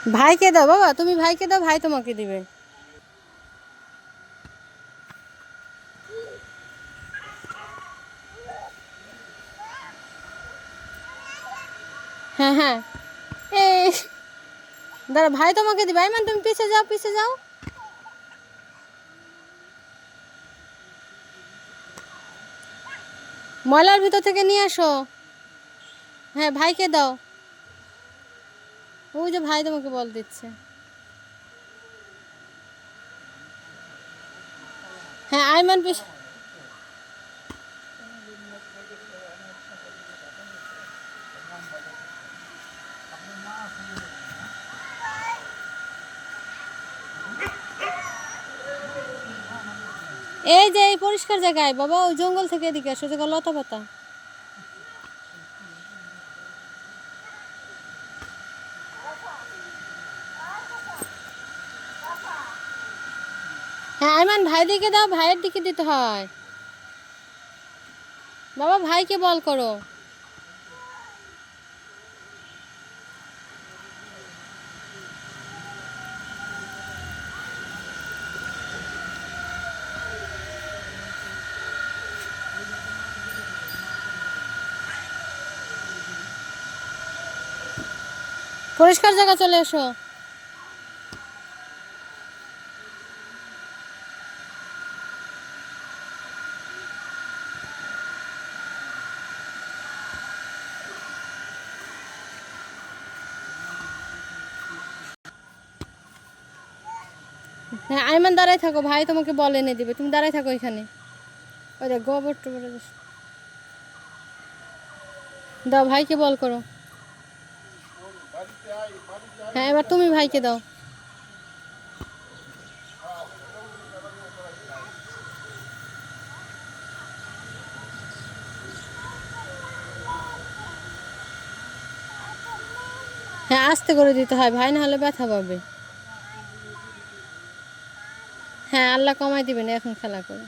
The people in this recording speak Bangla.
ভাইকে দাও বাবা, তুমি ভাইকে দাও, ভাই তোমাকে দিবে। হ্যাঁ হ্যাঁ, এই দাঁড়া, ভাই তোমাকে দিবে। আইমান তুমি পিছে যাও, পিছে যাও। ময়লার ভিতর থেকে নিয়ে আসো। হ্যাঁ, ভাইকে দাও। ওই যে ভাই তোমাকে বল দিচ্ছে। হ্যাঁ, আইমান পিছে। এই যে এই পরিষ্কার জায়গায় বাবা, ওই জঙ্গল থেকে এদিকে আসো, জায়গা লতা পাতা। হ্যাঁ আইমান, ভাই দিকে দাও, ভাইয়ের দিকে দিতে হয় বাবা, ভাইকে বল করো। পরিষ্কার জায়গা চলে এসো। হ্যাঁ আইমান, দাঁড়াই থাকো, ভাই তোমাকে বল এনে দিবে, তুমি দাঁড়াই থাকো এখানে। ওই দেখ গোবর টোবর। দাও, ভাইকে বল করো। হ্যাঁ, এবার তুমি ভাইকে দাও। হ্যাঁ, আস্তে করে দিতে হয় ভাই, না হলে ব্যথা পাবে। হ্যাঁ, আল্লাহ কমাই দিবেন, এখন খেলা করে।